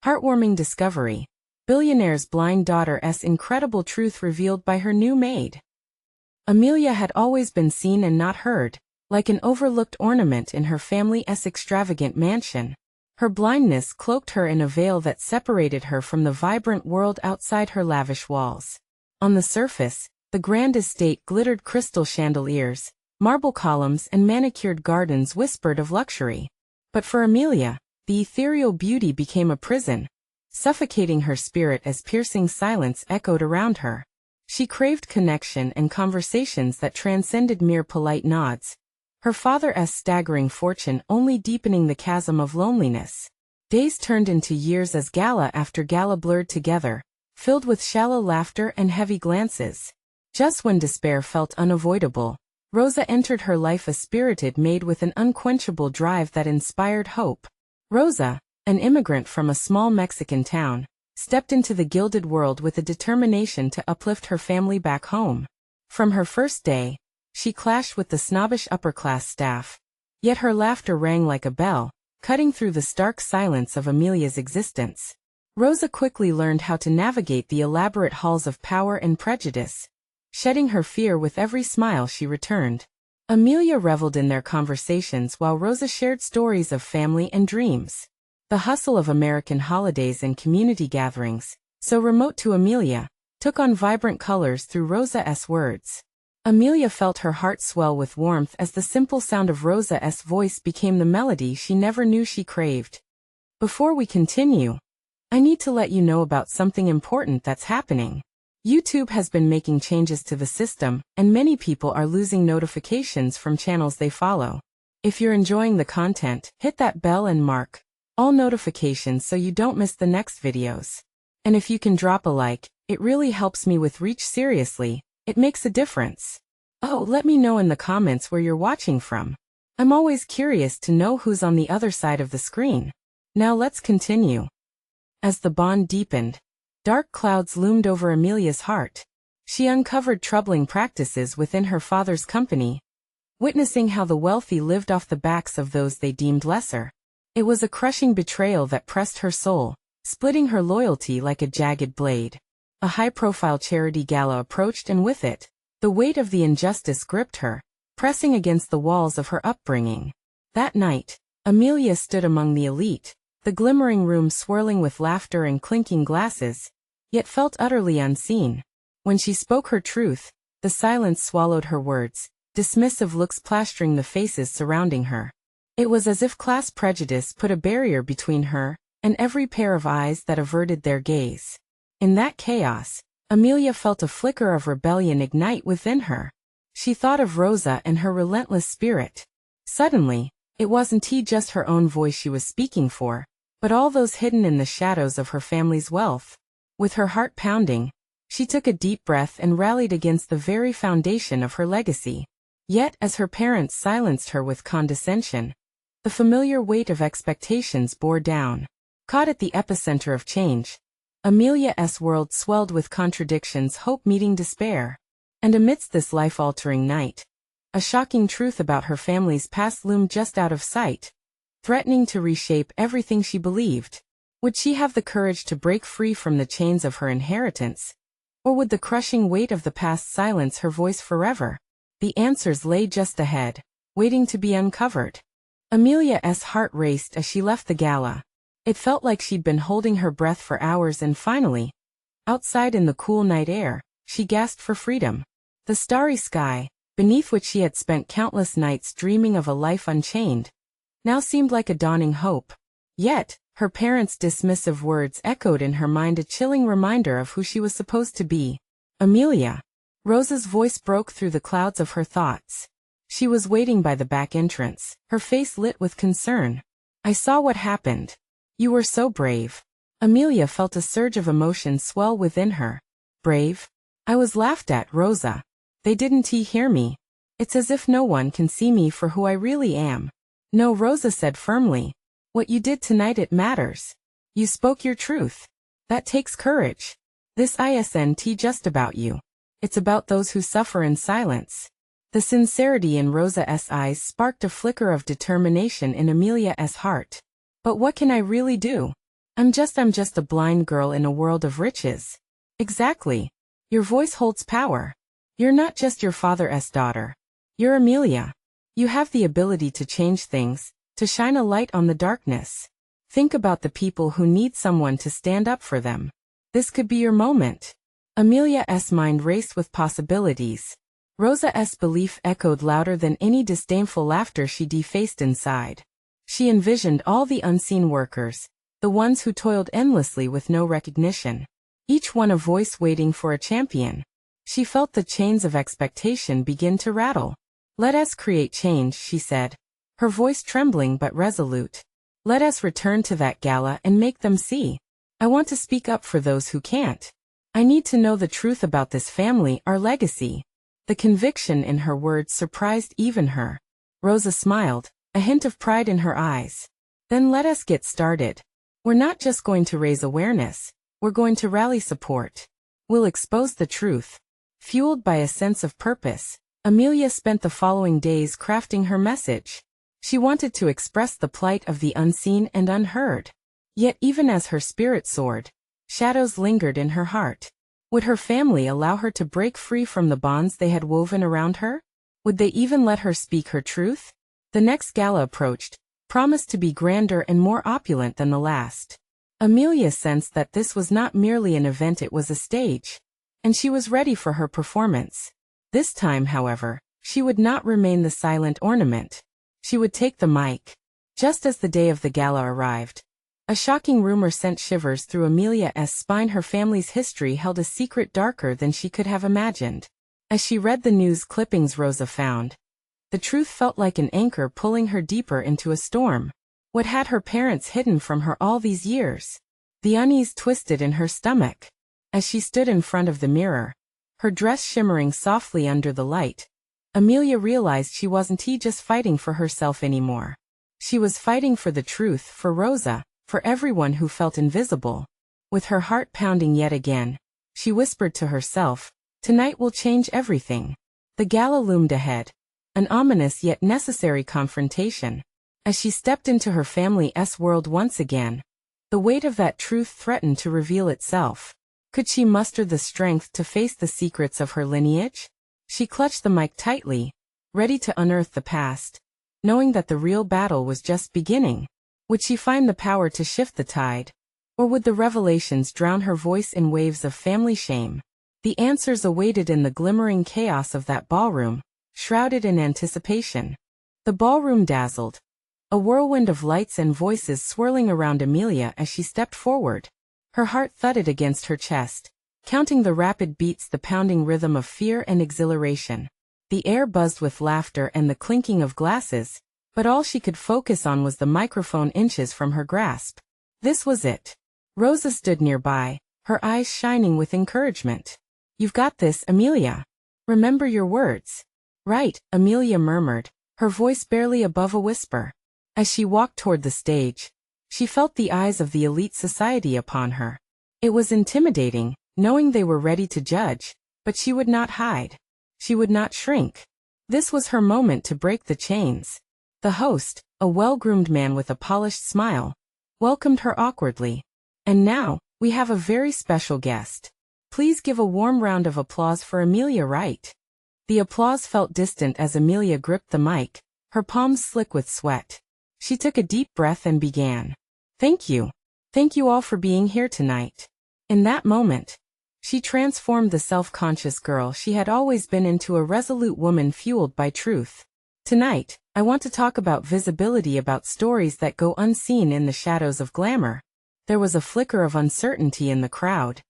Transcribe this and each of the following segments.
Heartwarming discovery. Billionaire's blind daughter's incredible truth revealed by her new maid. Amelia had always been seen and not heard, like an overlooked ornament in her family's extravagant mansion. Her blindness cloaked her in a veil that separated her from the vibrant world outside her lavish walls. On the surface, the grand estate glittered crystal chandeliers, marble columns and manicured gardens whispered of luxury. But for Amelia, the ethereal beauty became a prison, suffocating her spirit as piercing silence echoed around her. She craved connection and conversations that transcended mere polite nods, her father's staggering fortune only deepening the chasm of loneliness. Days turned into years as gala after gala blurred together, filled with shallow laughter and heavy glances. Just when despair felt unavoidable, Rosa entered her life, a spirited maid with an unquenchable drive that inspired hope. Rosa, an immigrant from a small Mexican town, stepped into the gilded world with a determination to uplift her family back home. From her first day, she clashed with the snobbish upper-class staff. Yet her laughter rang like a bell, cutting through the stark silence of Amelia's existence. Rosa quickly learned how to navigate the elaborate halls of power and prejudice, shedding her fear with every smile she returned. Amelia reveled in their conversations while Rosa shared stories of family and dreams. The hustle of American holidays and community gatherings, so remote to Amelia, took on vibrant colors through Rosa's words. Amelia felt her heart swell with warmth as the simple sound of Rosa's voice became the melody she never knew she craved. Before we continue, I need to let you know about something important that's happening. YouTube has been making changes to the system, and many people are losing notifications from channels they follow. If you're enjoying the content, hit that bell and mark all notifications so you don't miss the next videos. And if you can drop a like, it really helps me with reach. Seriously, it makes a difference. Oh, let me know in the comments where you're watching from. I'm always curious to know who's on the other side of the screen. Now let's continue. As the bond deepened, dark clouds loomed over Amelia's heart. She uncovered troubling practices within her father's company, witnessing how the wealthy lived off the backs of those they deemed lesser. It was a crushing betrayal that pressed her soul, splitting her loyalty like a jagged blade. A high-profile charity gala approached, and with it, the weight of the injustice gripped her, pressing against the walls of her upbringing. That night, Amelia stood among the elite, the glimmering room swirling with laughter and clinking glasses, yet felt utterly unseen. When she spoke her truth, the silence swallowed her words, dismissive looks plastering the faces surrounding her. It was as if class prejudice put a barrier between her and every pair of eyes that averted their gaze. In that chaos, Amelia felt a flicker of rebellion ignite within her. She thought of Rosa and her relentless spirit. Suddenly, it wasn't just her own voice she was speaking for, but all those hidden in the shadows of her family's wealth. With her heart pounding, she took a deep breath and rallied against the very foundation of her legacy. Yet, as her parents silenced her with condescension, the familiar weight of expectations bore down. Caught at the epicenter of change, Amelia's world swelled with contradictions, hope meeting despair. And amidst this life-altering night, a shocking truth about her family's past loomed just out of sight, threatening to reshape everything she believed. Would she have the courage to break free from the chains of her inheritance? Or would the crushing weight of the past silence her voice forever? The answers lay just ahead, waiting to be uncovered. Amelia's heart raced as she left the gala. It felt like she'd been holding her breath for hours, and finally, outside in the cool night air, she gasped for freedom. The starry sky, beneath which she had spent countless nights dreaming of a life unchained, now seemed like a dawning hope. Yet, her parents' dismissive words echoed in her mind, a chilling reminder of who she was supposed to be. Amelia. Rosa's voice broke through the clouds of her thoughts. She was waiting by the back entrance, her face lit with concern. I saw what happened. You were so brave. Amelia felt a surge of emotion swell within her. Brave? I was laughed at, Rosa. They didn't hear me. It's as if no one can see me for who I really am. No, Rosa said firmly. What you did tonight, it matters. You spoke your truth. That takes courage. This isn't just about you. It's about those who suffer in silence. The sincerity in Rosa's eyes sparked a flicker of determination in Amelia's heart. But what can I really do? I'm just a blind girl in a world of riches. Exactly. Your voice holds power. You're not just your father's daughter. You're Amelia. You have the ability to change things, to shine a light on the darkness. Think about the people who need someone to stand up for them. This could be your moment. Amelia's mind raced with possibilities. Rosa's belief echoed louder than any disdainful laughter she defaced inside. She envisioned all the unseen workers, the ones who toiled endlessly with no recognition. Each one a voice waiting for a champion. She felt the chains of expectation begin to rattle. Let us create change, she said, her voice trembling but resolute. Let us return to that gala and make them see. I want to speak up for those who can't. I need to know the truth about this family, our legacy. The conviction in her words surprised even her. Rosa smiled, a hint of pride in her eyes. Then let us get started. We're not just going to raise awareness, we're going to rally support. We'll expose the truth. Fueled by a sense of purpose, Amelia spent the following days crafting her message. She wanted to express the plight of the unseen and unheard. Yet even as her spirit soared, shadows lingered in her heart. Would her family allow her to break free from the bonds they had woven around her? Would they even let her speak her truth? The next gala approached, promised to be grander and more opulent than the last. Amelia sensed that this was not merely an event, it was a stage. And she was ready for her performance. This time, however, she would not remain the silent ornament. She would take the mic. Just as the day of the gala arrived, a shocking rumor sent shivers through Amelia's spine. Her family's history held a secret darker than she could have imagined. As she read the news clippings Rosa found, the truth felt like an anchor pulling her deeper into a storm. What had her parents hidden from her all these years? The unease twisted in her stomach. As she stood in front of the mirror, her dress shimmering softly under the light, Amelia realized she wasn't just fighting for herself anymore. She was fighting for the truth, for Rosa, for everyone who felt invisible. With her heart pounding yet again, she whispered to herself, "Tonight will change everything." The gala loomed ahead, an ominous yet necessary confrontation. As she stepped into her family's world once again, the weight of that truth threatened to reveal itself. Could she muster the strength to face the secrets of her lineage? She clutched the mic tightly, ready to unearth the past, knowing that the real battle was just beginning. Would she find the power to shift the tide? Or would the revelations drown her voice in waves of family shame? The answers awaited in the glimmering chaos of that ballroom, shrouded in anticipation. The ballroom dazzled, a whirlwind of lights and voices swirling around Amelia as she stepped forward. Her heart thudded against her chest, counting the rapid beats, the pounding rhythm of fear and exhilaration. The air buzzed with laughter and the clinking of glasses, but all she could focus on was the microphone inches from her grasp. This was it. Rosa stood nearby, her eyes shining with encouragement. "You've got this, Amelia. Remember your words." "Right," Amelia murmured, her voice barely above a whisper. As she walked toward the stage, she felt the eyes of the elite society upon her. It was intimidating, knowing they were ready to judge, but she would not hide. She would not shrink. This was her moment to break the chains. The host, a well-groomed man with a polished smile, welcomed her awkwardly. "And now, we have a very special guest. Please give a warm round of applause for Amelia Wright." The applause felt distant as Amelia gripped the mic, her palms slick with sweat. She took a deep breath and began. "Thank you. Thank you all for being here tonight." In that moment, she transformed the self-conscious girl she had always been into a resolute woman fueled by truth. "Tonight, I want to talk about visibility, about stories that go unseen in the shadows of glamour." There was a flicker of uncertainty in the crowd.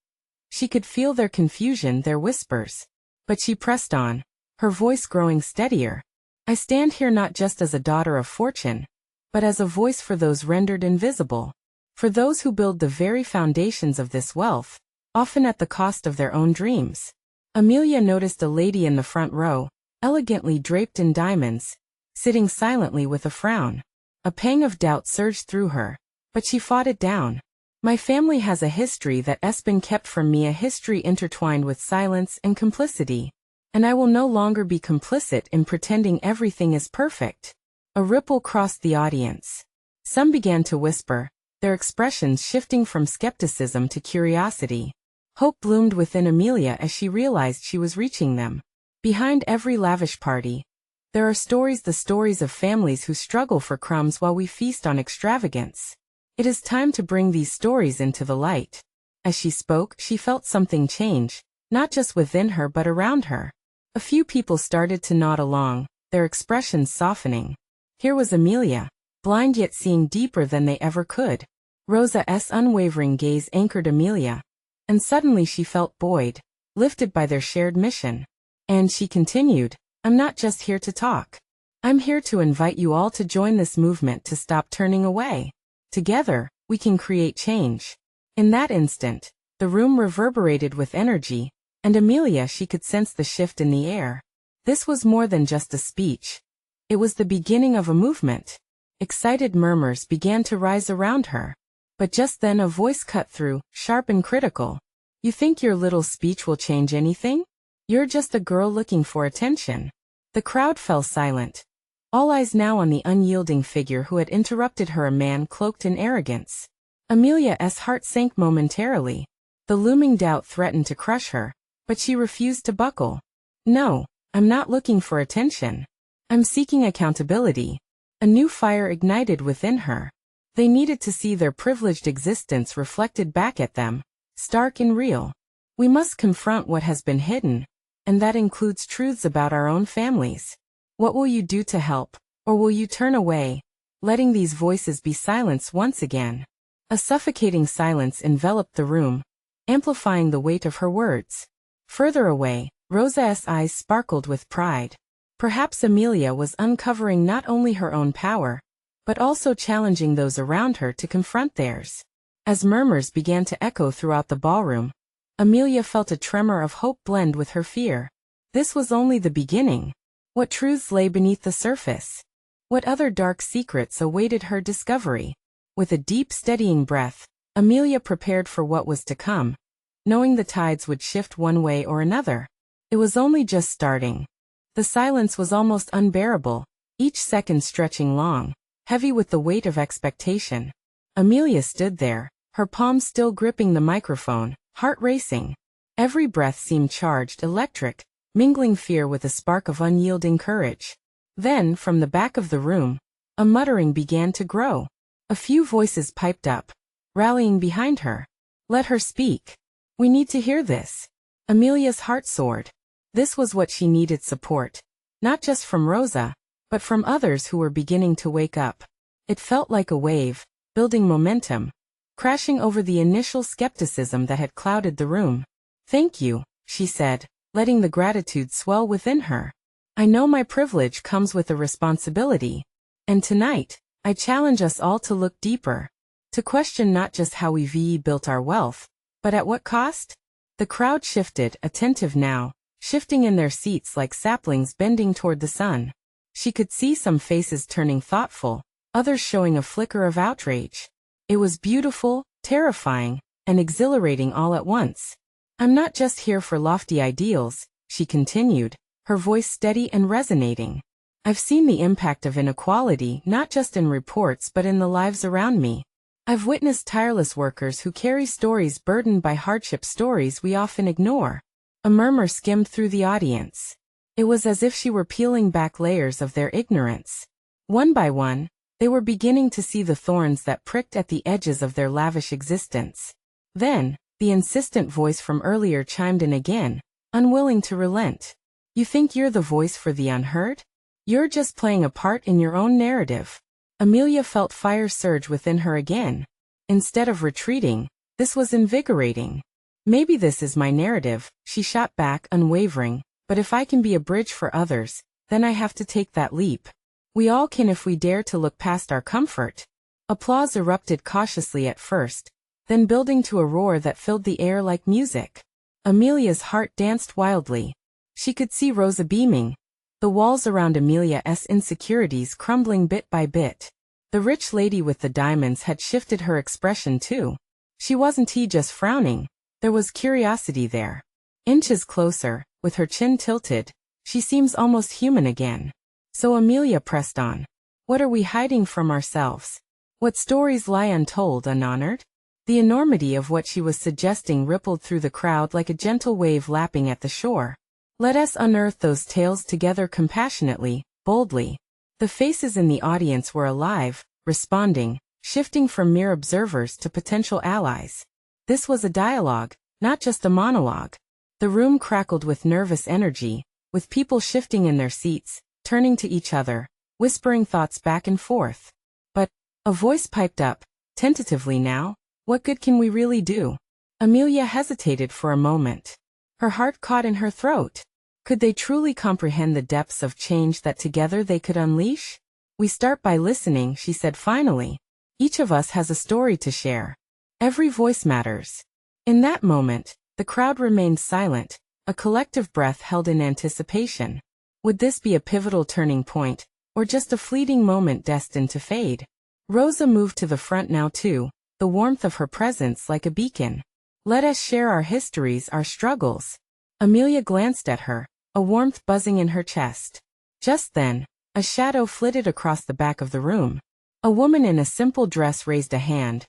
She could feel their confusion, their whispers. But she pressed on, her voice growing steadier. "I stand here not just as a daughter of fortune, but as a voice for those rendered invisible. For those who build the very foundations of this wealth, often at the cost of their own dreams." Amelia noticed a lady in the front row, elegantly draped in diamonds, sitting silently with a frown. A pang of doubt surged through her, but she fought it down. "My family has a history that's been kept from me, a history intertwined with silence and complicity. And I will no longer be complicit in pretending everything is perfect." A ripple crossed the audience. Some began to whisper, their expressions shifting from skepticism to curiosity. Hope bloomed within Amelia as she realized she was reaching them. Behind every lavish party, there are stories, the stories of families who struggle for crumbs while we feast on extravagance. It is time to bring these stories into the light. As she spoke, she felt something change, not just within her but around her. A few people started to nod along, their expressions softening. Here was Amelia, blind yet seeing deeper than they ever could. Rosa's unwavering gaze anchored Amelia, and suddenly she felt buoyed, lifted by their shared mission. And she continued, I'm not just here to talk. I'm here to invite you all to join this movement, to stop turning away. Together, we can create change. In that instant, the room reverberated with energy, and Amelia, she could sense the shift in the air. This was more than just a speech. It was the beginning of a movement. Excited murmurs began to rise around her. But just then a voice cut through, sharp and critical. You think your little speech will change anything? You're just a girl looking for attention. The crowd fell silent. All eyes now on the unyielding figure who had interrupted her, a man cloaked in arrogance. Amelia's heart sank momentarily. The looming doubt threatened to crush her, but she refused to buckle. No, I'm not looking for attention. I'm seeking accountability. A new fire ignited within her. They needed to see their privileged existence reflected back at them, stark and real. We must confront what has been hidden, and that includes truths about our own families. What will you do to help, or will you turn away, letting these voices be silenced once again? A suffocating silence enveloped the room, amplifying the weight of her words. Further away, Rosa's eyes sparkled with pride. Perhaps Amelia was uncovering not only her own power, but also challenging those around her to confront theirs. As murmurs began to echo throughout the ballroom, Amelia felt a tremor of hope blend with her fear. This was only the beginning. What truths lay beneath the surface? What other dark secrets awaited her discovery? With a deep, steadying breath, Amelia prepared for what was to come, knowing the tides would shift one way or another. It was only just starting. The silence was almost unbearable, each second stretching long, heavy with the weight of expectation. Amelia stood there, her palms still gripping the microphone, heart racing. Every breath seemed charged, electric, mingling fear with a spark of unyielding courage. Then, from the back of the room, a muttering began to grow. A few voices piped up, rallying behind her. Let her speak. We need to hear this. Amelia's heart soared. This was what she needed: support. Not just from Rosa, but from others who were beginning to wake up. It felt like a wave, building momentum, crashing over the initial skepticism that had clouded the room. Thank you, she said, letting the gratitude swell within her. I know my privilege comes with a responsibility. And tonight, I challenge us all to look deeper, to question not just how we built our wealth, but at what cost? The crowd shifted, attentive now, shifting in their seats like saplings bending toward the sun. She could see some faces turning thoughtful, others showing a flicker of outrage. It was beautiful, terrifying, and exhilarating all at once. I'm not just here for lofty ideals, she continued, her voice steady and resonating. I've seen the impact of inequality not just in reports but in the lives around me. I've witnessed tireless workers who carry stories burdened by hardship, stories we often ignore. A murmur skimmed through the audience. It was as if she were peeling back layers of their ignorance. One by one, they were beginning to see the thorns that pricked at the edges of their lavish existence. Then, the insistent voice from earlier chimed in again, unwilling to relent. You think you're the voice for the unheard? You're just playing a part in your own narrative. Amelia felt fire surge within her again. Instead of retreating, this was invigorating. Maybe this is my narrative, she shot back, unwavering, but if I can be a bridge for others, then I have to take that leap. We all can if we dare to look past our comfort. Applause erupted cautiously at first, then building to a roar that filled the air like music. Amelia's heart danced wildly. She could see Rosa beaming, the walls around Amelia's insecurities crumbling bit by bit. The rich lady with the diamonds had shifted her expression too. She wasn't just frowning, there was curiosity there. Inches closer, with her chin tilted, she seems almost human again. So Amelia pressed on. What are we hiding from ourselves? What stories lie untold, unhonored? The enormity of what she was suggesting rippled through the crowd like a gentle wave lapping at the shore. Let us unearth those tales together compassionately, boldly. The faces in the audience were alive, responding, shifting from mere observers to potential allies. This was a dialogue, not just a monologue. The room crackled with nervous energy, with people shifting in their seats, turning to each other, whispering thoughts back and forth. But a voice piped up, tentatively now, what good can we really do? Amelia hesitated for a moment. Her heart caught in her throat. Could they truly comprehend the depths of change that together they could unleash? We start by listening, she said finally. Each of us has a story to share. Every voice matters. In that moment, the crowd remained silent, a collective breath held in anticipation. Would this be a pivotal turning point, or just a fleeting moment destined to fade? Rosa moved to the front now too, the warmth of her presence like a beacon. Let us share our histories, our struggles. Amelia glanced at her, a warmth buzzing in her chest. Just then, a shadow flitted across the back of the room. A woman in a simple dress raised a hand,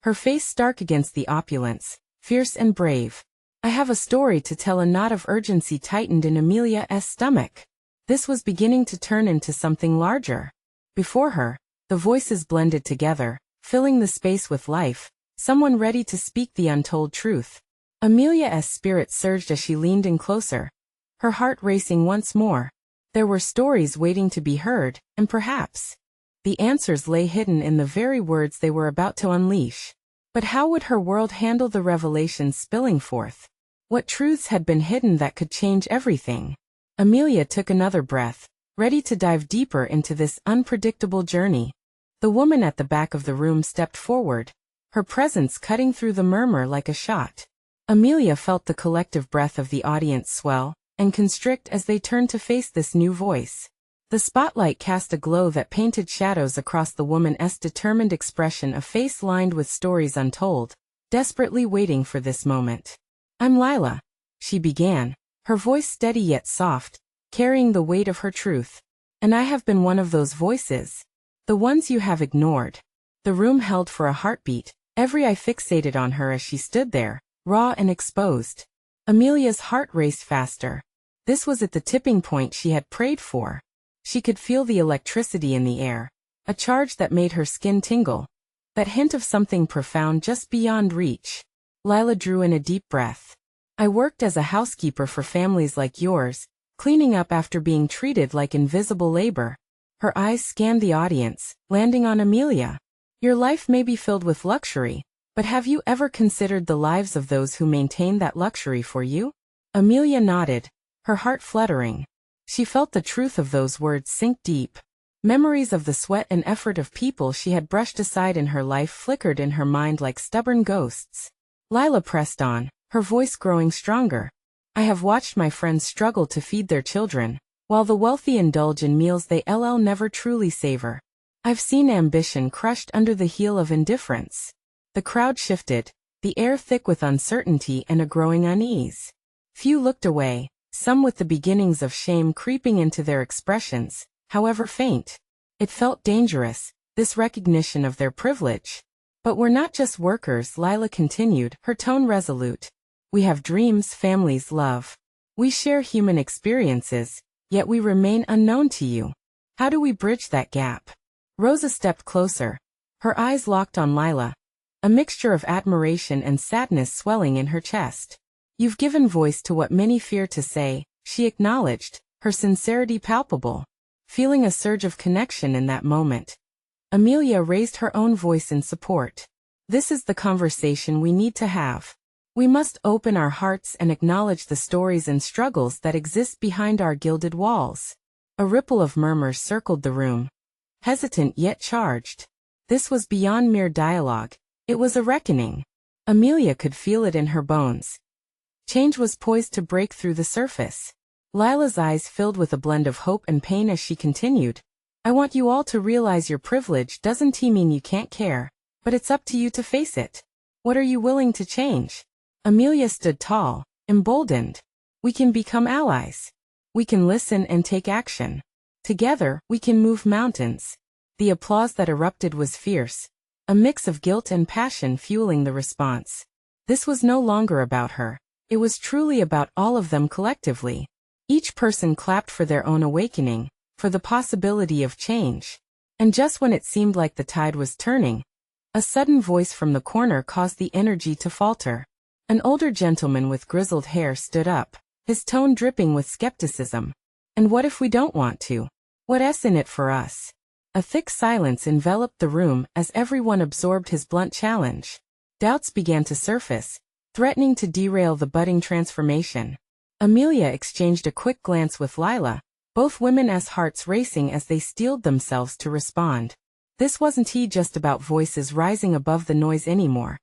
her face stark against the opulence, fierce and brave. I have a story to tell. A knot of urgency tightened in Amelia's stomach. This was beginning to turn into something larger. Before her, the voices blended together, filling the space with life, someone ready to speak the untold truth. Amelia's spirit surged as she leaned in closer, her heart racing once more. There were stories waiting to be heard, and perhaps the answers lay hidden in the very words they were about to unleash. But how would her world handle the revelations spilling forth? What truths had been hidden that could change everything? Amelia took another breath, ready to dive deeper into this unpredictable journey. The woman at the back of the room stepped forward, her presence cutting through the murmur like a shot. Amelia felt the collective breath of the audience swell and constrict as they turned to face this new voice. The spotlight cast a glow that painted shadows across the woman's determined expression, a face lined with stories untold, desperately waiting for this moment. I'm Lila, she began, her voice steady yet soft, carrying the weight of her truth. And I have been one of those voices. The ones you have ignored. The room held for a heartbeat, every eye fixated on her as she stood there, raw and exposed. Amelia's heart raced faster. This was at the tipping point she had prayed for. She could feel the electricity in the air, a charge that made her skin tingle, that hint of something profound just beyond reach. Lila drew in a deep breath. I worked as a housekeeper for families like yours, cleaning up after being treated like invisible labor. Her eyes scanned the audience, landing on Amelia. Your life may be filled with luxury, but have you ever considered the lives of those who maintain that luxury for you? Amelia nodded, her heart fluttering. She felt the truth of those words sink deep. Memories of the sweat and effort of people she had brushed aside in her life flickered in her mind like stubborn ghosts. Lila pressed on, her voice growing stronger. I have watched my friends struggle to feed their children, while the wealthy indulge in meals they never truly savor. I've seen ambition crushed under the heel of indifference. The crowd shifted, the air thick with uncertainty and a growing unease. Few looked away, some with the beginnings of shame creeping into their expressions, however faint. It felt dangerous, this recognition of their privilege. But we're not just workers, Lila continued, her tone resolute. We have dreams, families, love. We share human experiences, yet we remain unknown to you. How do we bridge that gap? Rosa stepped closer, her eyes locked on Lila, a mixture of admiration and sadness swelling in her chest. You've given voice to what many fear to say, she acknowledged, her sincerity palpable. Feeling a surge of connection in that moment, Amelia raised her own voice in support. This is the conversation we need to have. We must open our hearts and acknowledge the stories and struggles that exist behind our gilded walls. A ripple of murmurs circled the room, hesitant yet charged. This was beyond mere dialogue, it was a reckoning. Amelia could feel it in her bones. Change was poised to break through the surface. Lila's eyes filled with a blend of hope and pain as she continued. I want you all to realize your privilege doesn't mean you can't care, but it's up to you to face it. What are you willing to change? Amelia stood tall, emboldened. We can become allies. We can listen and take action. Together, we can move mountains. The applause that erupted was fierce, a mix of guilt and passion fueling the response. This was no longer about her. It was truly about all of them collectively. Each person clapped for their own awakening, for the possibility of change. And just when it seemed like the tide was turning, a sudden voice from the corner caused the energy to falter. An older gentleman with grizzled hair stood up, his tone dripping with skepticism. And what if we don't want to? What's in it for us? A thick silence enveloped the room as everyone absorbed his blunt challenge. Doubts began to surface, threatening to derail the budding transformation. Amelia exchanged a quick glance with Lila, both women's hearts racing as they steeled themselves to respond. This wasn't just about voices rising above the noise anymore.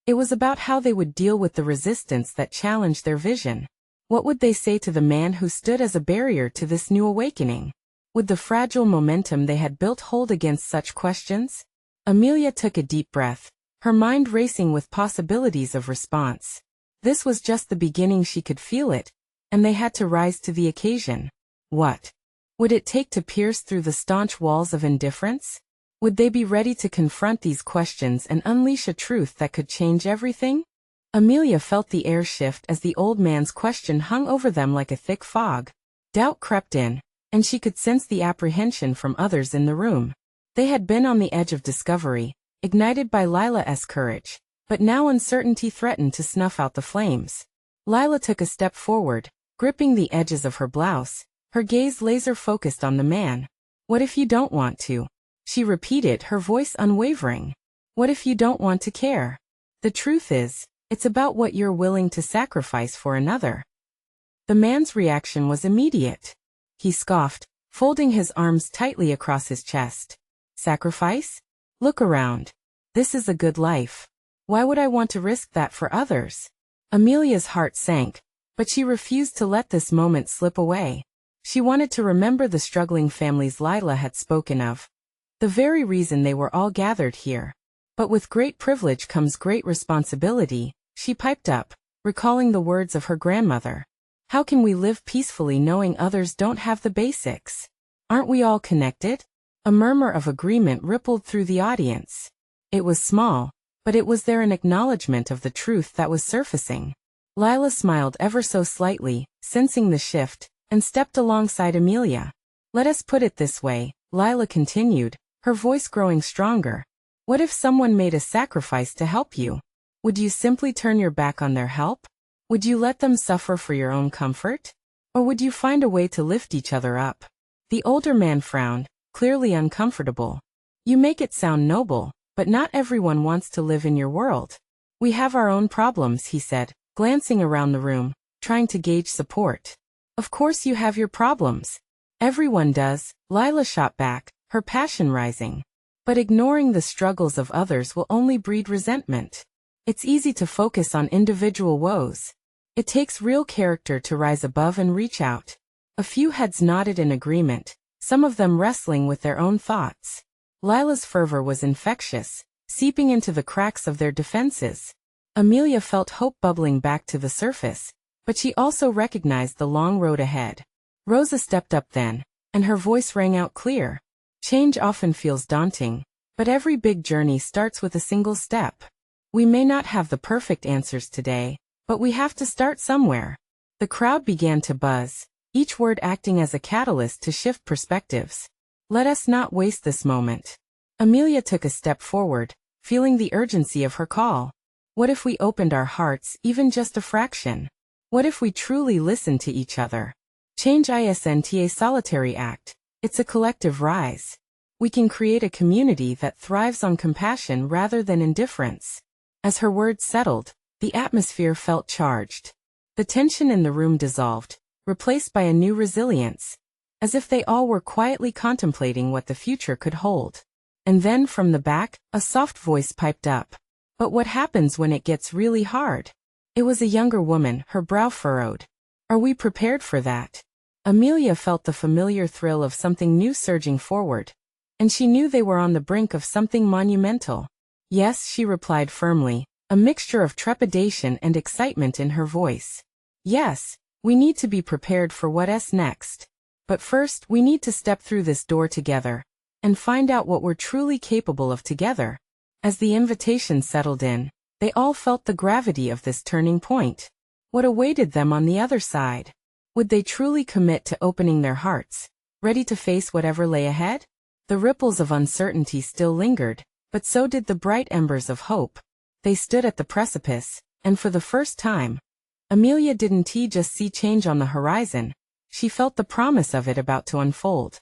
It was about how they would deal with the resistance that challenged their vision. What would they say to the man who stood as a barrier to this new awakening? Would the fragile momentum they had built hold against such questions? Amelia took a deep breath, her mind racing with possibilities of response. This was just the beginning, she could feel it, and they had to rise to the occasion. What would it take to pierce through the staunch walls of indifference? Would they be ready to confront these questions and unleash a truth that could change everything? Amelia felt the air shift as the old man's question hung over them like a thick fog. Doubt crept in, and she could sense the apprehension from others in the room. They had been on the edge of discovery, ignited by Lila's courage, but now uncertainty threatened to snuff out the flames. Lila took a step forward, gripping the edges of her blouse, her gaze laser-focused on the man. What if you don't want to? She repeated, her voice unwavering. What if you don't want to care? The truth is, it's about what you're willing to sacrifice for another. The man's reaction was immediate. He scoffed, folding his arms tightly across his chest. Sacrifice? Look around. This is a good life. Why would I want to risk that for others? Amelia's heart sank, but she refused to let this moment slip away. She wanted to remember the struggling families Lila had spoken of. The very reason they were all gathered here. But with great privilege comes great responsibility, she piped up, recalling the words of her grandmother. How can we live peacefully knowing others don't have the basics? Aren't we all connected? A murmur of agreement rippled through the audience. It was small, but it was there an acknowledgement of the truth that was surfacing. Lila smiled ever so slightly, sensing the shift, and stepped alongside Amelia. Let us put it this way, Lila continued, her voice growing stronger. What if someone made a sacrifice to help you? Would you simply turn your back on their help? Would you let them suffer for your own comfort? Or would you find a way to lift each other up? The older man frowned, clearly uncomfortable. You make it sound noble, but not everyone wants to live in your world. We have our own problems, he said, glancing around the room, trying to gauge support. Of course you have your problems. Everyone does, Lila shot back, her passion rising. But ignoring the struggles of others will only breed resentment. It's easy to focus on individual woes. It takes real character to rise above and reach out. A few heads nodded in agreement, some of them wrestling with their own thoughts. Lila's fervor was infectious, seeping into the cracks of their defenses. Amelia felt hope bubbling back to the surface, but she also recognized the long road ahead. Rosa stepped up then, and her voice rang out clear. Change often feels daunting, but every big journey starts with a single step. We may not have the perfect answers today, but we have to start somewhere. The crowd began to buzz, each word acting as a catalyst to shift perspectives. Let us not waste this moment. Amelia took a step forward, feeling the urgency of her call. What if we opened our hearts, even just a fraction? What if we truly listened to each other? Change isn't a solitary act, it's a collective rise. We can create a community that thrives on compassion rather than indifference. As her words settled, the atmosphere felt charged. The tension in the room dissolved, replaced by a new resilience, as if they all were quietly contemplating what the future could hold. And then from the back, a soft voice piped up. But what happens when it gets really hard? It was a younger woman, her brow furrowed. Are we prepared for that? Amelia felt the familiar thrill of something new surging forward, and she knew they were on the brink of something monumental. Yes, she replied firmly, a mixture of trepidation and excitement in her voice. Yes, we need to be prepared for what's next. But first, we need to step through this door together, and find out what we're truly capable of together. As the invitation settled in, they all felt the gravity of this turning point. What awaited them on the other side? Would they truly commit to opening their hearts, ready to face whatever lay ahead? The ripples of uncertainty still lingered, but so did the bright embers of hope. They stood at the precipice, and for the first time, Amelia didn't just see change on the horizon, she felt the promise of it about to unfold.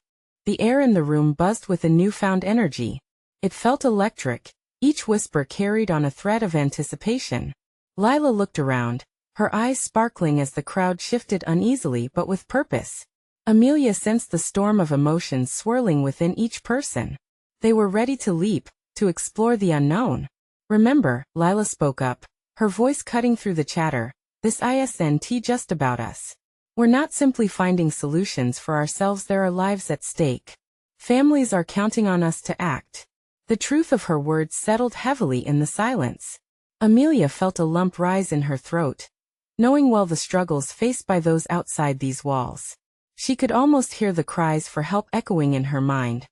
The air in the room buzzed with a newfound energy. It felt electric, each whisper carried on a thread of anticipation. Lila looked around, her eyes sparkling as the crowd shifted uneasily but with purpose. Amelia sensed the storm of emotions swirling within each person. They were ready to leap, to explore the unknown. Remember, Lila spoke up, her voice cutting through the chatter, this isn't just about us. We're not simply finding solutions for ourselves, there are lives at stake. Families are counting on us to act. The truth of her words settled heavily in the silence. Amelia felt a lump rise in her throat, knowing well the struggles faced by those outside these walls. She could almost hear the cries for help echoing in her mind.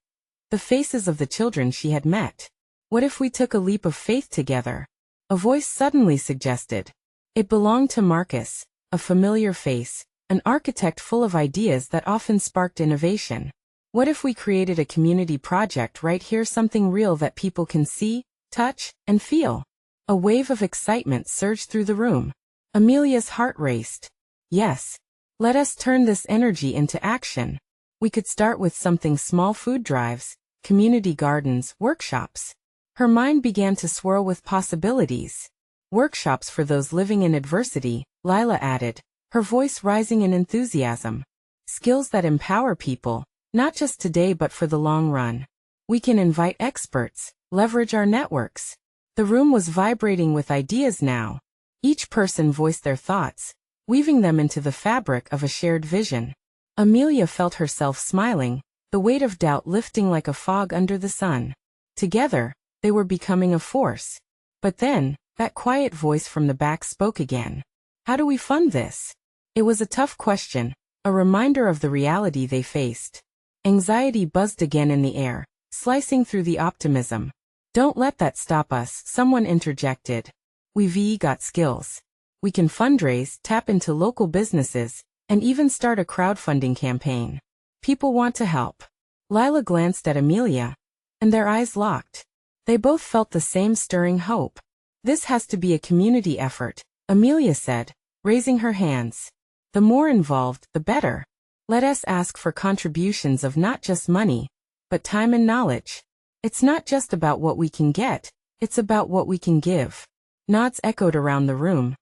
The faces of the children she had met. What if we took a leap of faith together? A voice suddenly suggested. It belonged to Marcus, a familiar face, an architect full of ideas that often sparked innovation. What if we created a community project right here, something real that people can see, touch, and feel? A wave of excitement surged through the room. Amelia's heart raced. Yes. Let us turn this energy into action. We could start with something small: food drives, community gardens, workshops. Her mind began to swirl with possibilities. Workshops for those living in adversity, Lila added, her voice rising in enthusiasm. Skills that empower people, not just today but for the long run. We can invite experts, leverage our networks. The room was vibrating with ideas now. Each person voiced their thoughts, weaving them into the fabric of a shared vision. Amelia felt herself smiling, the weight of doubt lifting like a fog under the sun. Together, they were becoming a force. But then, that quiet voice from the back spoke again. How do we fund this? It was a tough question, a reminder of the reality they faced. Anxiety buzzed again in the air, slicing through the optimism. Don't let that stop us, someone interjected. We've got skills. We can fundraise, tap into local businesses, and even start a crowdfunding campaign. People want to help. Lila glanced at Amelia, and their eyes locked. They both felt the same stirring hope. This has to be a community effort, Amelia said, raising her hands. The more involved, the better. Let us ask for contributions of not just money, but time and knowledge. It's not just about what we can get, it's about what we can give. Nods echoed around the room.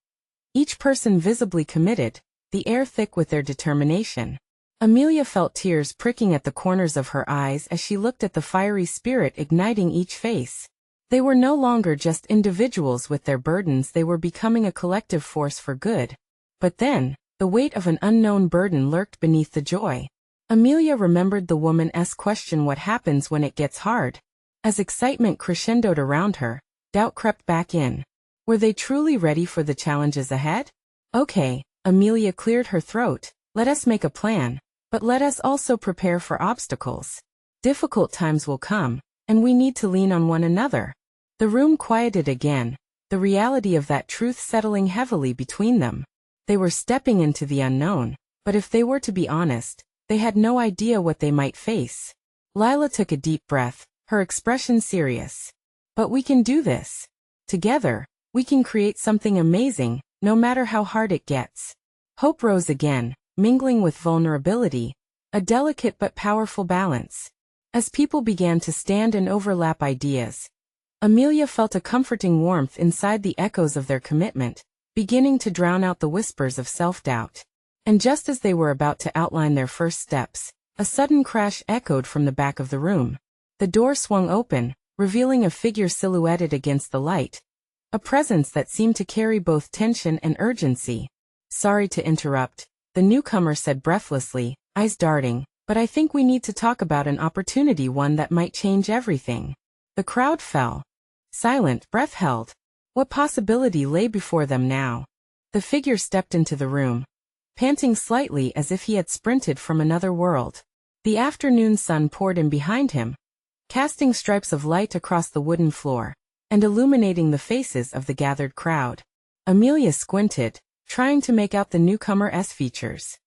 Each person visibly committed, the air thick with their determination. Amelia felt tears pricking at the corners of her eyes as she looked at the fiery spirit igniting each face. They were no longer just individuals with their burdens, they were becoming a collective force for good. But then, the weight of an unknown burden lurked beneath the joy. Amelia remembered the woman's question, what happens when it gets hard? As excitement crescendoed around her, doubt crept back in. Were they truly ready for the challenges ahead? Okay, Amelia cleared her throat, let us make a plan, but let us also prepare for obstacles. Difficult times will come, and we need to lean on one another. The room quieted again, the reality of that truth settling heavily between them. They were stepping into the unknown, but if they were to be honest, they had no idea what they might face. Lila took a deep breath, her expression serious. But we can do this. Together, we can create something amazing, no matter how hard it gets. Hope rose again, mingling with vulnerability, a delicate but powerful balance. As people began to stand and overlap ideas, Amelia felt a comforting warmth inside the echoes of their commitment, beginning to drown out the whispers of self-doubt. And just as they were about to outline their first steps, a sudden crash echoed from the back of the room. The door swung open, revealing a figure silhouetted against the light, a presence that seemed to carry both tension and urgency. Sorry to interrupt, the newcomer said breathlessly, eyes darting, but I think we need to talk about an opportunity, one that might change everything. The crowd fell. Silent, breath held. What possibility lay before them now? The figure stepped into the room, panting slightly as if he had sprinted from another world. The afternoon sun poured in behind him, casting stripes of light across the wooden floor. and illuminating the faces of the gathered crowd. Amelia squinted, trying to make out the newcomer's features.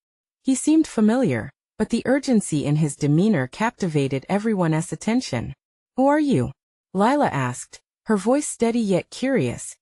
He seemed familiar, but the urgency in his demeanor captivated everyone's attention. "Who are you?" Lila asked, her voice steady yet curious,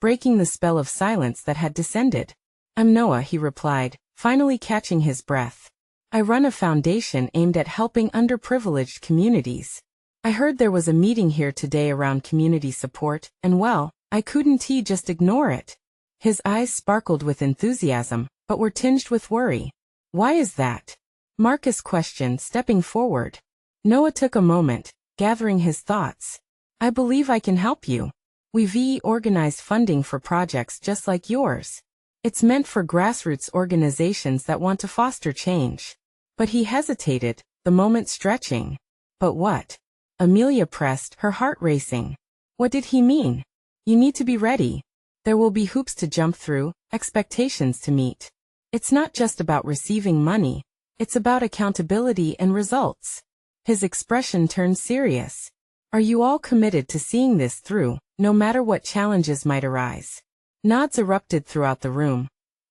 breaking the spell of silence that had descended. "I'm Noah," he replied, finally catching his breath. "I run a foundation aimed at helping underprivileged communities. I heard there was a meeting here today around community support, and well, I couldn't just ignore it." His eyes sparkled with enthusiasm, but were tinged with worry. "Why is that?" Marcus questioned, stepping forward. Noah took a moment, gathering his thoughts. "I believe I can help you. We've organized funding for projects just like yours. It's meant for grassroots organizations that want to foster change." But he hesitated, the moment stretching. "But what?" Amelia pressed, her heart racing. What did he mean? "You need to be ready. There will be hoops to jump through, expectations to meet. It's not just about receiving money, it's about accountability and results." His expression turned serious. "Are you all committed to seeing this through, no matter what challenges might arise?" Nods erupted throughout the room,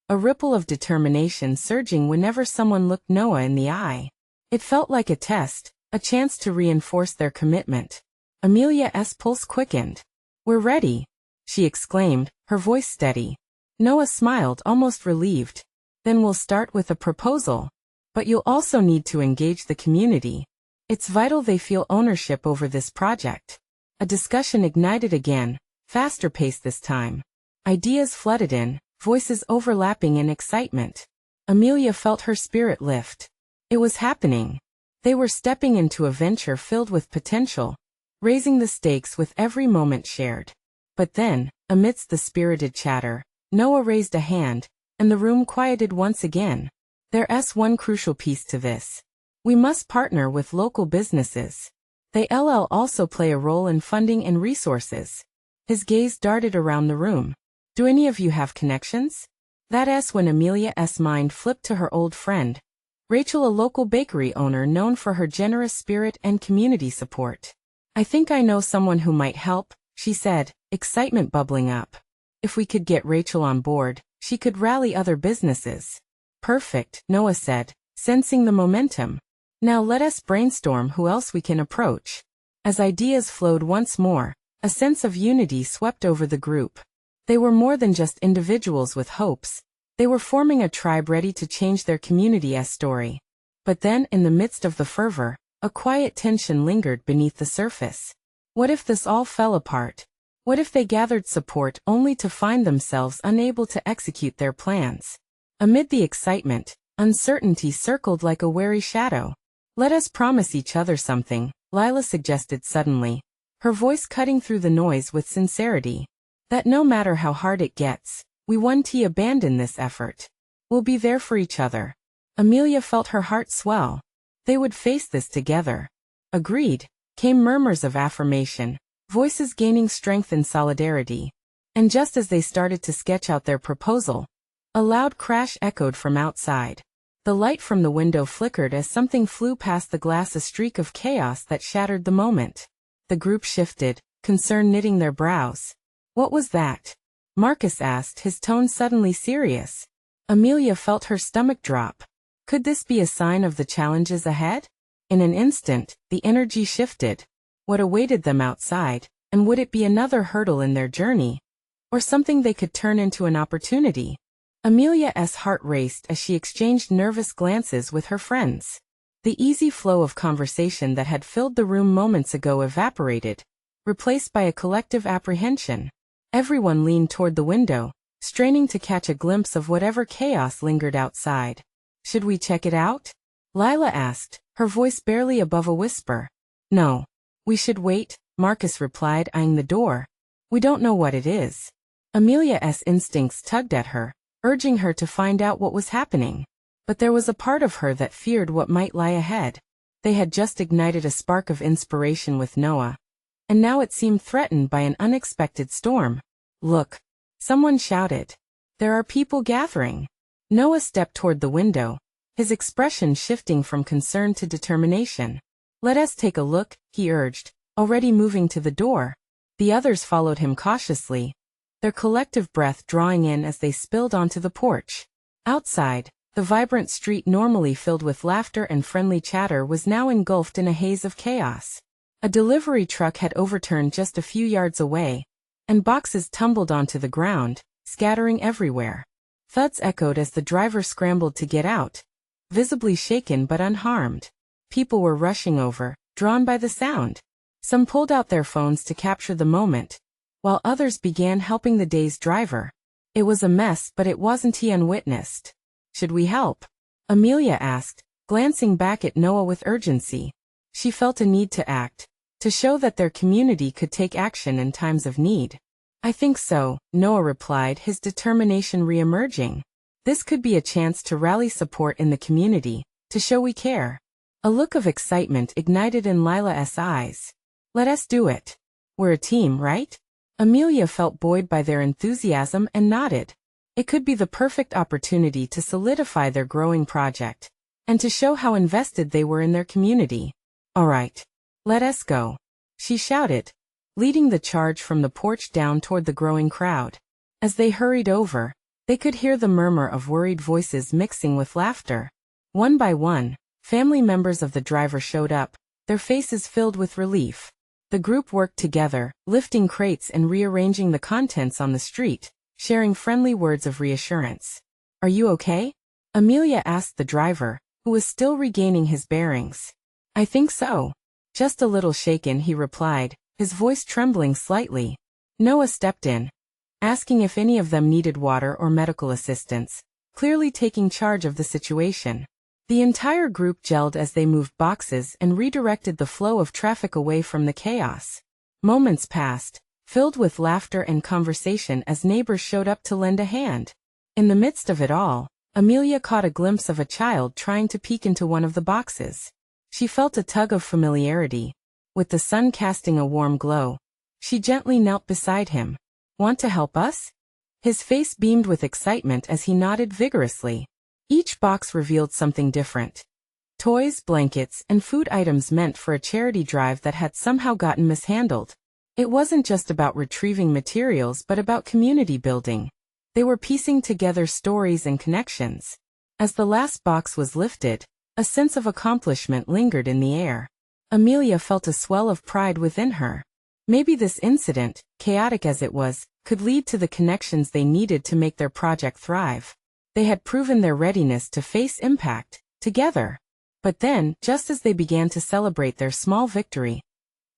a ripple of determination surging whenever someone looked Noah in the eye. It felt like a test, a chance to reinforce their commitment. Amelia's pulse quickened. "We're ready," she exclaimed, her voice steady. Noah smiled, almost relieved. "Then we'll start with a proposal. But you'll also need to engage the community. It's vital they feel ownership over this project." A discussion ignited again, faster paced this time. Ideas flooded in, voices overlapping in excitement. Amelia felt her spirit lift. It was happening. They were stepping into a venture filled with potential, raising the stakes with every moment shared. But then, amidst the spirited chatter, Noah raised a hand, and the room quieted once again. "There's one crucial piece to this. We must partner with local businesses. They'll also play a role in funding and resources." His gaze darted around the room. "Do any of you have connections?" That's when Amelia's mind flipped to her old friend, Rachel, a local bakery owner known for her generous spirit and community support. "I think I know someone who might help," she said, excitement bubbling up. "If we could get Rachel on board, she could rally other businesses." "Perfect," Noah said, sensing the momentum. "Now let us brainstorm who else we can approach." As ideas flowed once more, a sense of unity swept over the group. They were more than just individuals with hopes. They were forming a tribe ready to change their community's story. But then, in the midst of the fervor, a quiet tension lingered beneath the surface. What if this all fell apart? What if they gathered support only to find themselves unable to execute their plans? Amid the excitement, uncertainty circled like a wary shadow. "Let us promise each other something," Lila suggested suddenly, her voice cutting through the noise with sincerity. "That no matter how hard it gets, we won't abandon this effort. We'll be there for each other." Amelia felt her heart swell. They would face this together. "Agreed," came murmurs of affirmation, voices gaining strength in solidarity. And just as they started to sketch out their proposal, a loud crash echoed from outside. The light from the window flickered as something flew past the glass, a streak of chaos that shattered the moment. The group shifted, concern knitting their brows. "What was that?" Marcus asked, his tone suddenly serious. Amelia felt her stomach drop. Could this be a sign of the challenges ahead? In an instant, the energy shifted. What awaited them outside, and would it be another hurdle in their journey? Or something they could turn into an opportunity? Amelia's heart raced as she exchanged nervous glances with her friends. The easy flow of conversation that had filled the room moments ago evaporated, replaced by a collective apprehension. Everyone leaned toward the window, straining to catch a glimpse of whatever chaos lingered outside. "Should we check it out?" Lila asked, her voice barely above a whisper. "No. We should wait," Marcus replied, eyeing the door. "We don't know what it is." Amelia's instincts tugged at her, urging her to find out what was happening. But there was a part of her that feared what might lie ahead. They had just ignited a spark of inspiration with Noah, and now it seemed threatened by an unexpected storm. "Look!" someone shouted. "There are people gathering." Noah stepped toward the window, his expression shifting from concern to determination. "Let us take a look," he urged, already moving to the door. The others followed him cautiously, their collective breath drawing in as they spilled onto the porch. Outside, the vibrant street normally filled with laughter and friendly chatter was now engulfed in a haze of chaos. A delivery truck had overturned just a few yards away, and boxes tumbled onto the ground, scattering everywhere. Thuds echoed as the driver scrambled to get out, visibly shaken but unharmed. People were rushing over, drawn by the sound. Some pulled out their phones to capture the moment, while others began helping the dazed driver. It was a mess, but it wasn't unwitnessed. "Should we help?" Amelia asked, glancing back at Noah with urgency. She felt a need to act, to show that their community could take action in times of need. "I think so," Noah replied, his determination re-emerging. "This could be a chance to rally support in the community, to show we care." A look of excitement ignited in Lila's eyes. "Let us do it. We're a team, right?" Amelia felt buoyed by their enthusiasm and nodded. It could be the perfect opportunity to solidify their growing project, and to show how invested they were in their community. "All right. Let us go," she shouted, leading the charge from the porch down toward the growing crowd. As they hurried over, they could hear the murmur of worried voices mixing with laughter. One by one, family members of the driver showed up, their faces filled with relief. The group worked together, lifting crates and rearranging the contents on the street, sharing friendly words of reassurance. "Are you okay?" Amelia asked the driver, who was still regaining his bearings. "I think so. Just a little shaken," he replied, his voice trembling slightly. Noah stepped in, asking if any of them needed water or medical assistance, clearly taking charge of the situation. The entire group gelled as they moved boxes and redirected the flow of traffic away from the chaos. Moments passed, filled with laughter and conversation as neighbors showed up to lend a hand. In the midst of it all, Amelia caught a glimpse of a child trying to peek into one of the boxes. She felt a tug of familiarity. With the sun casting a warm glow, she gently knelt beside him. "Want to help us?" His face beamed with excitement as he nodded vigorously. Each box revealed something different. Toys, blankets, and food items meant for a charity drive that had somehow gotten mishandled. It wasn't just about retrieving materials but about community building. They were piecing together stories and connections. As the last box was lifted, a sense of accomplishment lingered in the air. Amelia felt a swell of pride within her. Maybe this incident, chaotic as it was, could lead to the connections they needed to make their project thrive. They had proven their readiness to face impact, together. But then, just as they began to celebrate their small victory,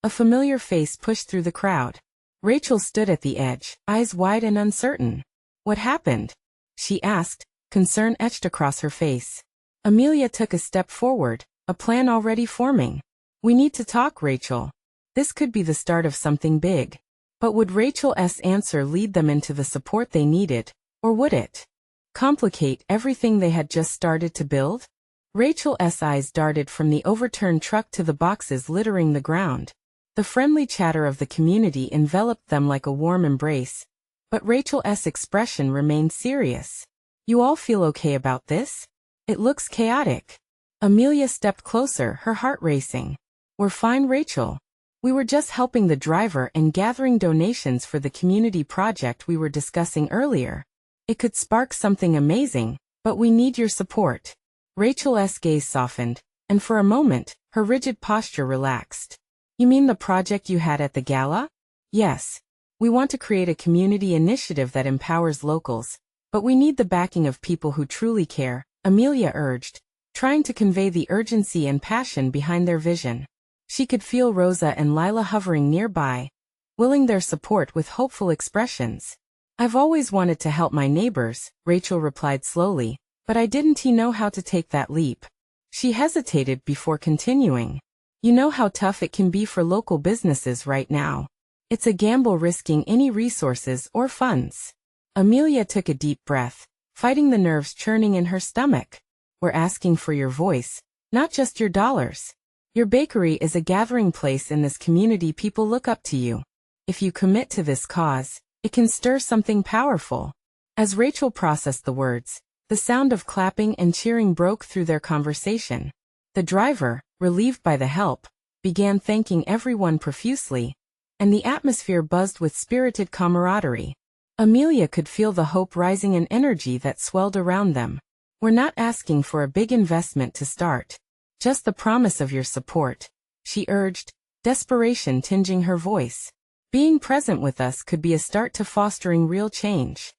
a familiar face pushed through the crowd. Rachel stood at the edge, eyes wide and uncertain. "What happened?" she asked, concern etched across her face. Amelia took a step forward, a plan already forming. "We need to talk, Rachel. This could be the start of something big." But would Rachel's answer lead them into the support they needed, or would it complicate everything they had just started to build? Rachel's eyes darted from the overturned truck to the boxes littering the ground. The friendly chatter of the community enveloped them like a warm embrace, but Rachel's expression remained serious. "You all feel okay about this? It looks chaotic." Amelia stepped closer, her heart racing. "We're fine, Rachel. We were just helping the driver and gathering donations for the community project we were discussing earlier. It could spark something amazing, but we need your support." Rachel's gaze softened, and for a moment, her rigid posture relaxed. "You mean the project you had at the gala?" "Yes. We want to create a community initiative that empowers locals, but we need the backing of people who truly care," Amelia urged, trying to convey the urgency and passion behind their vision. She could feel Rosa and Lila hovering nearby, willing their support with hopeful expressions. "I've always wanted to help my neighbors," Rachel replied slowly, "but I didn't know how to take that leap." She hesitated before continuing. "You know how tough it can be for local businesses right now. It's a gamble risking any resources or funds." Amelia took a deep breath, fighting the nerves churning in her stomach. "We're asking for your voice, not just your dollars. Your bakery is a gathering place in this community. People look up to you. If you commit to this cause, it can stir something powerful." As Rachel processed the words, the sound of clapping and cheering broke through their conversation. The driver, relieved by the help, began thanking everyone profusely, and the atmosphere buzzed with spirited camaraderie. Amelia could feel the hope rising and energy that swelled around them. "We're not asking for a big investment to start. Just the promise of your support," she urged, desperation tinging her voice. "Being present with us could be a start to fostering real change."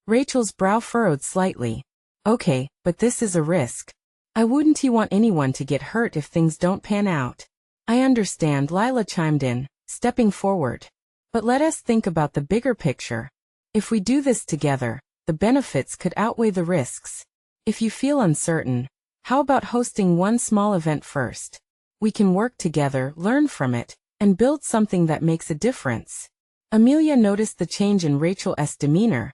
Rachel's brow furrowed slightly. "Okay, but this is a risk. I wouldn't want anyone to get hurt if things don't pan out." "I understand," Lila chimed in, stepping forward. "But let us think about the bigger picture. If we do this together, the benefits could outweigh the risks. If you feel uncertain, how about hosting one small event first? We can work together, learn from it, and build something that makes a difference." Amelia noticed the change in Rachel's demeanor.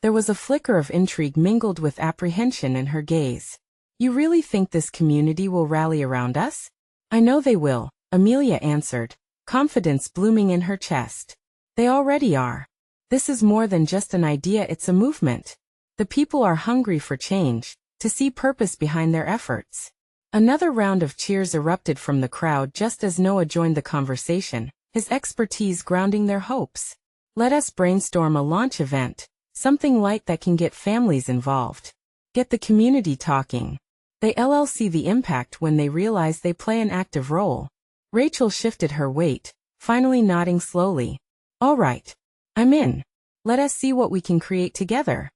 There was a flicker of intrigue mingled with apprehension in her gaze. "You really think this community will rally around us?" "I know they will," Amelia answered, confidence blooming in her chest. "They already are. This is more than just an idea, it's a movement. The people are hungry for change, to see purpose behind their efforts." Another round of cheers erupted from the crowd just as Noah joined the conversation, his expertise grounding their hopes. "Let us brainstorm a launch event, something light that can get families involved. Get the community talking. They'll see the impact when they realize they play an active role." Rachel shifted her weight, finally nodding slowly. "All right. I'm in. Let us see what we can create together."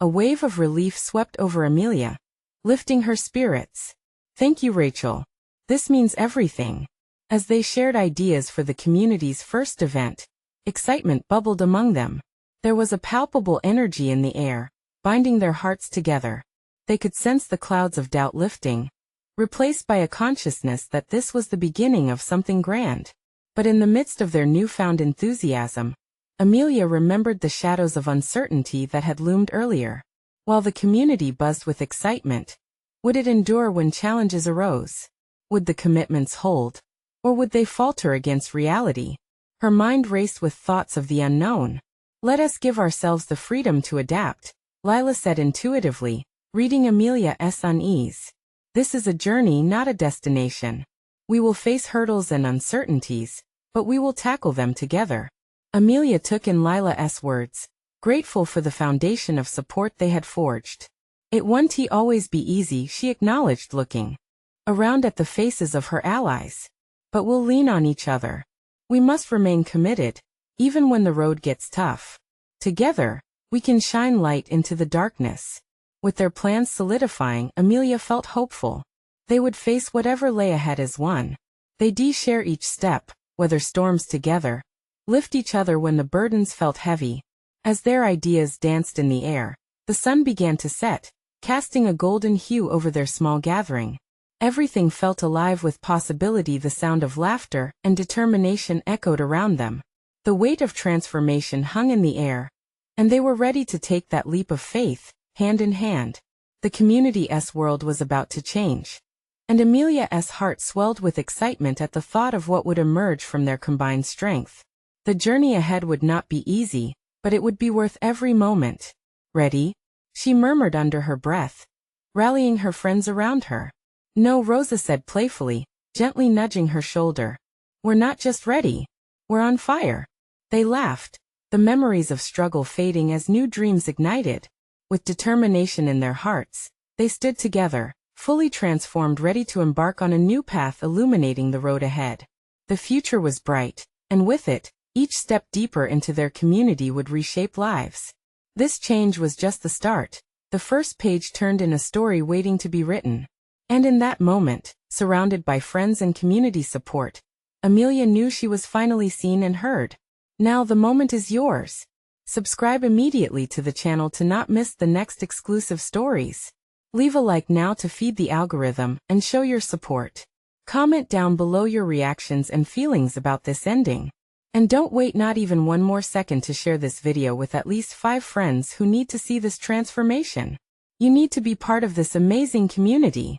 A wave of relief swept over Amelia, lifting her spirits. "Thank you, Rachel. This means everything." As they shared ideas for the community's first event, excitement bubbled among them. There was a palpable energy in the air, binding their hearts together. They could sense the clouds of doubt lifting, replaced by a consciousness that this was the beginning of something grand. But in the midst of their newfound enthusiasm, Amelia remembered the shadows of uncertainty that had loomed earlier. While the community buzzed with excitement, would it endure when challenges arose? Would the commitments hold? Or would they falter against reality? Her mind raced with thoughts of the unknown. "Let us give ourselves the freedom to adapt," Lila said intuitively, reading Amelia's unease. "This is a journey, not a destination. We will face hurdles and uncertainties, but we will tackle them together." Amelia took in Lila's words, grateful for the foundation of support they had forged. "It won't always be easy," she acknowledged, looking around at the faces of her allies. "But we'll lean on each other. We must remain committed, even when the road gets tough. Together, we can shine light into the darkness." With their plans solidifying, Amelia felt hopeful. They would face whatever lay ahead as one. They'd share each step, weather storms together, lift each other when the burdens felt heavy. As their ideas danced in the air, the sun began to set, casting a golden hue over their small gathering. Everything felt alive with possibility. The sound of laughter and determination echoed around them. The weight of transformation hung in the air, and they were ready to take that leap of faith, hand in hand. The community's world was about to change, and Amelia's heart swelled with excitement at the thought of what would emerge from their combined strength. The journey ahead would not be easy, but it would be worth every moment. "Ready?" she murmured under her breath, rallying her friends around her. "No," Rosa said playfully, gently nudging her shoulder. "We're not just ready. We're on fire." They laughed, the memories of struggle fading as new dreams ignited. With determination in their hearts, they stood together, fully transformed, ready to embark on a new path illuminating the road ahead. The future was bright, and with it, each step deeper into their community would reshape lives. This change was just the start. The first page turned in a story waiting to be written. And in that moment, surrounded by friends and community support, Amelia knew she was finally seen and heard. Now the moment is yours. Subscribe immediately to the channel to not miss the next exclusive stories. Leave a like now to feed the algorithm and show your support. Comment down below your reactions and feelings about this ending. And don't wait not even one more second to share this video with at least 5 friends who need to see this transformation. You need to be part of this amazing community.